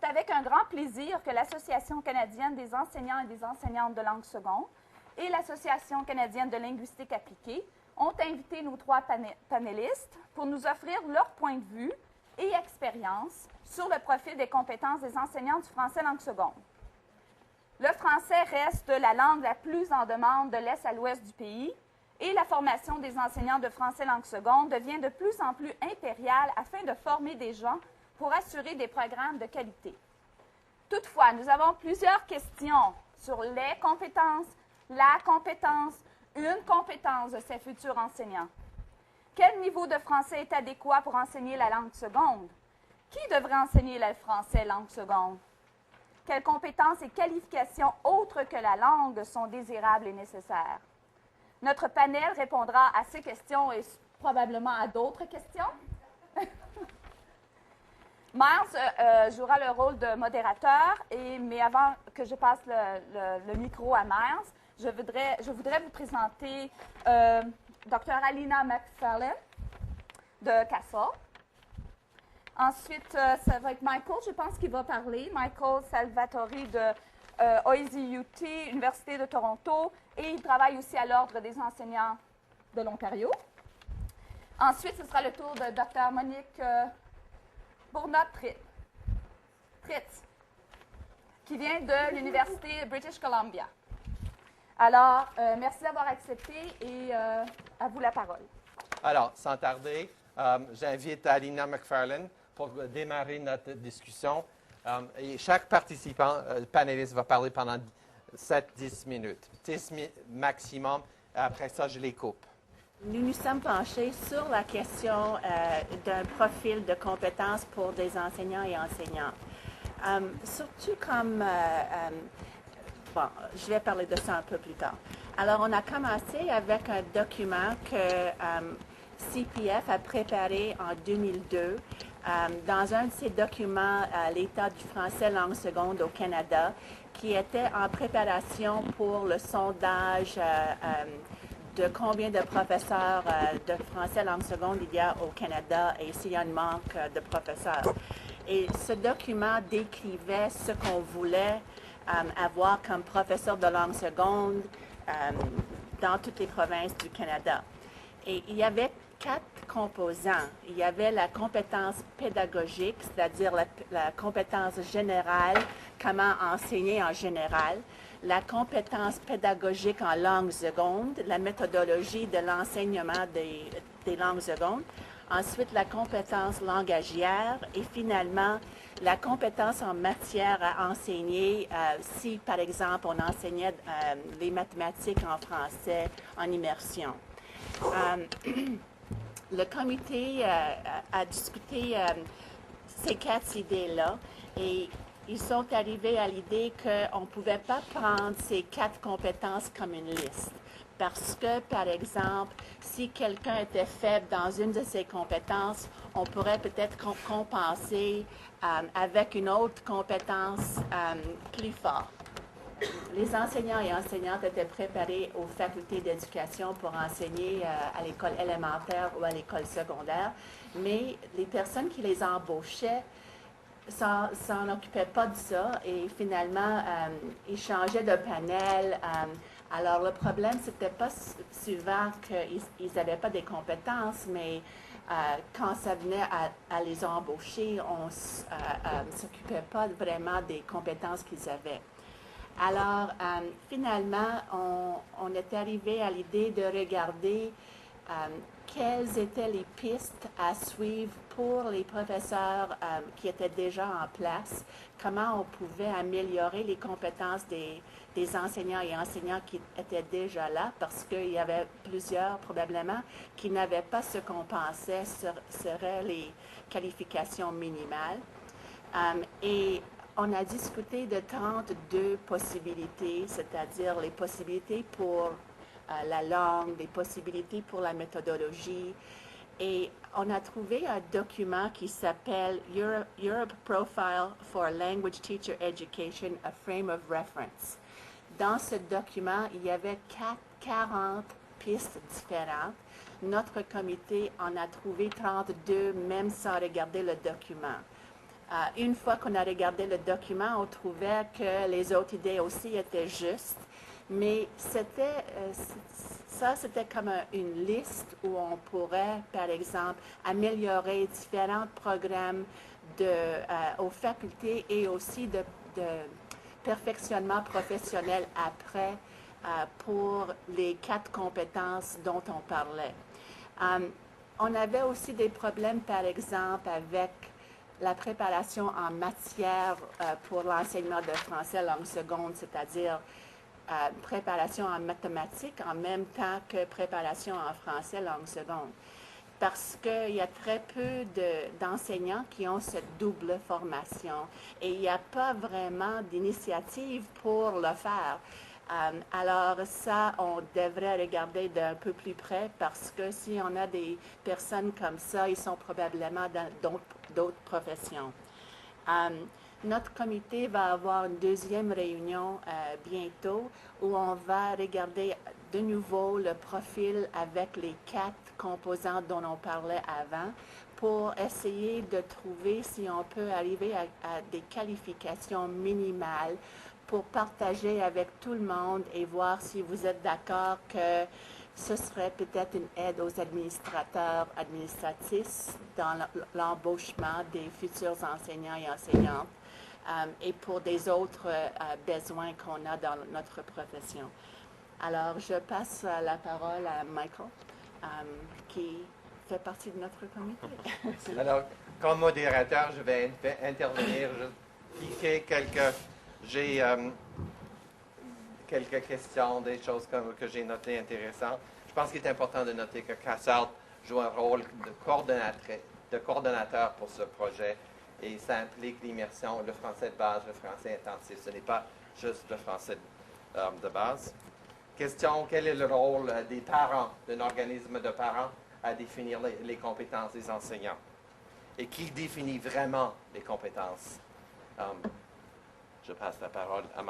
c'est avec un grand plaisir que l'Association canadienne des enseignants et des enseignantes de langue seconde et l'Association canadienne de linguistique appliquée ont invité nos 3 panélistes pour nous offrir leur point de vue et expérience sur le profil des compétences des enseignants du français langue seconde. Le français reste la langue la plus en demande de l'Est à l'Ouest du pays et la formation des enseignants de français langue seconde devient de plus en plus impériale afin de former des gens pour assurer des programmes de qualité. Toutefois, nous avons plusieurs questions sur les compétences, la compétence, une compétence de ces futurs enseignants. Quel niveau de français est adéquat pour enseigner la langue seconde? Qui devrait enseigner le français langue seconde? Quelles compétences et qualifications autres que la langue sont désirables et nécessaires? Notre panel répondra à ces questions et probablement à d'autres questions. Miles jouera le rôle de modérateur, mais avant que je passe le micro à Miles, je voudrais vous présenter Dr. Alina McFarlane de CASA. Ensuite, ça va être Michael, je pense qu'il va parler. Michael Salvatori de OSU-UT, Université de Toronto, et il travaille aussi à l'Ordre des enseignants de l'Ontario. Ensuite, ce sera le tour de Dr. Monique Bournat-Tritz, qui vient de l'Université British Columbia. Alors, merci d'avoir accepté et à vous la parole. Alors, sans tarder, j'invite Alina McFarlane pour démarrer notre discussion. Et chaque participant, panéliste, va parler pendant 7-10 minutes. 10 maximum. Après ça, je les coupe. Nous nous sommes penchés sur la question d'un profil de compétences pour des enseignants et enseignantes. Surtout comme... bon, je vais parler de ça un peu plus tard. Alors, on a commencé avec un document que CPF a préparé en 2002. Dans un de ces documents, l'État du français langue seconde au Canada, qui était en préparation pour le sondage de combien de professeurs de français langue seconde il y a au Canada et s'il y a un manque de professeurs. Et ce document décrivait ce qu'on voulait avoir comme professeur de langue seconde dans toutes les provinces du Canada. Et il y avait 4 composants. Il y avait la compétence pédagogique, c'est-à-dire la compétence générale, comment enseigner en général, la compétence pédagogique en langue seconde, la méthodologie de l'enseignement des langues secondes, ensuite la compétence langagière et finalement la compétence en matière à enseigner si, par exemple, on enseignait les mathématiques en français en immersion. Le comité a discuté ces 4 idées-là et ils sont arrivés à l'idée qu'on ne pouvait pas prendre ces 4 compétences comme une liste. Parce que, par exemple, si quelqu'un était faible dans une de ces compétences, on pourrait peut-être compenser avec une autre compétence plus forte. Les enseignants et enseignantes étaient préparés aux facultés d'éducation pour enseigner à l'école élémentaire ou à l'école secondaire, mais les personnes qui les embauchaient s'en occupaient pas de ça et finalement, ils changeaient de panel. Alors, le problème, c'était pas souvent qu'ils n'avaient pas des compétences, mais quand ça venait à les embaucher, on ne s'occupait pas vraiment des compétences qu'ils avaient. Alors, finalement, on est arrivé à l'idée de regarder quelles étaient les pistes à suivre pour les professeurs qui étaient déjà en place, comment on pouvait améliorer les compétences des enseignants et enseignants qui étaient déjà là, parce qu'il y avait plusieurs, probablement, qui n'avaient pas ce qu'on pensait seraient les qualifications minimales. Et on a discuté de 32 possibilités, c'est-à-dire les possibilités pour la langue, les possibilités pour la méthodologie. Et on a trouvé un document qui s'appelle Europe Profile for Language Teacher Education, a Frame of Reference. Dans ce document, il y avait 40 pistes différentes. Notre comité en a trouvé 32, même sans regarder le document. Une fois qu'on a regardé le document, on trouvait que les autres idées aussi étaient justes, mais c'était comme une liste où on pourrait, par exemple, améliorer différents programmes aux facultés et aussi de perfectionnement professionnel après pour les 4 compétences dont on parlait. On avait aussi des problèmes, par exemple, avec la préparation en matière pour l'enseignement de français langue seconde, c'est-à-dire préparation en mathématiques en même temps que préparation en français langue seconde. Parce qu'il y a très peu d'enseignants qui ont cette double formation et il n'y a pas vraiment d'initiative pour le faire. Alors ça, on devrait regarder d'un peu plus près parce que si on a des personnes comme ça, ils sont probablement dans d'autres professions. Notre comité va avoir une deuxième réunion bientôt où on va regarder de nouveau le profil avec les 4 composants dont on parlait avant pour essayer de trouver si on peut arriver à des qualifications minimales pour partager avec tout le monde et voir si vous êtes d'accord que ce serait peut-être une aide aux administrateurs administratifs dans l'embauchement des futurs enseignants et enseignantes et pour des autres besoins qu'on a dans notre profession. Alors, je passe la parole à Michael, qui fait partie de notre comité. Alors, comme modérateur, je vais intervenir, piquer j'ai quelques questions, des choses que j'ai notées intéressantes. Je pense qu'il est important de noter que CASALT joue un rôle de coordonnateur pour ce projet et ça implique l'immersion, le français de base, le français intensif. Ce n'est pas juste le français de base. Question, quel est le rôle des parents, d'un organisme de parents à définir les compétences des enseignants? Et qui définit vraiment les compétences? Je passe la parole à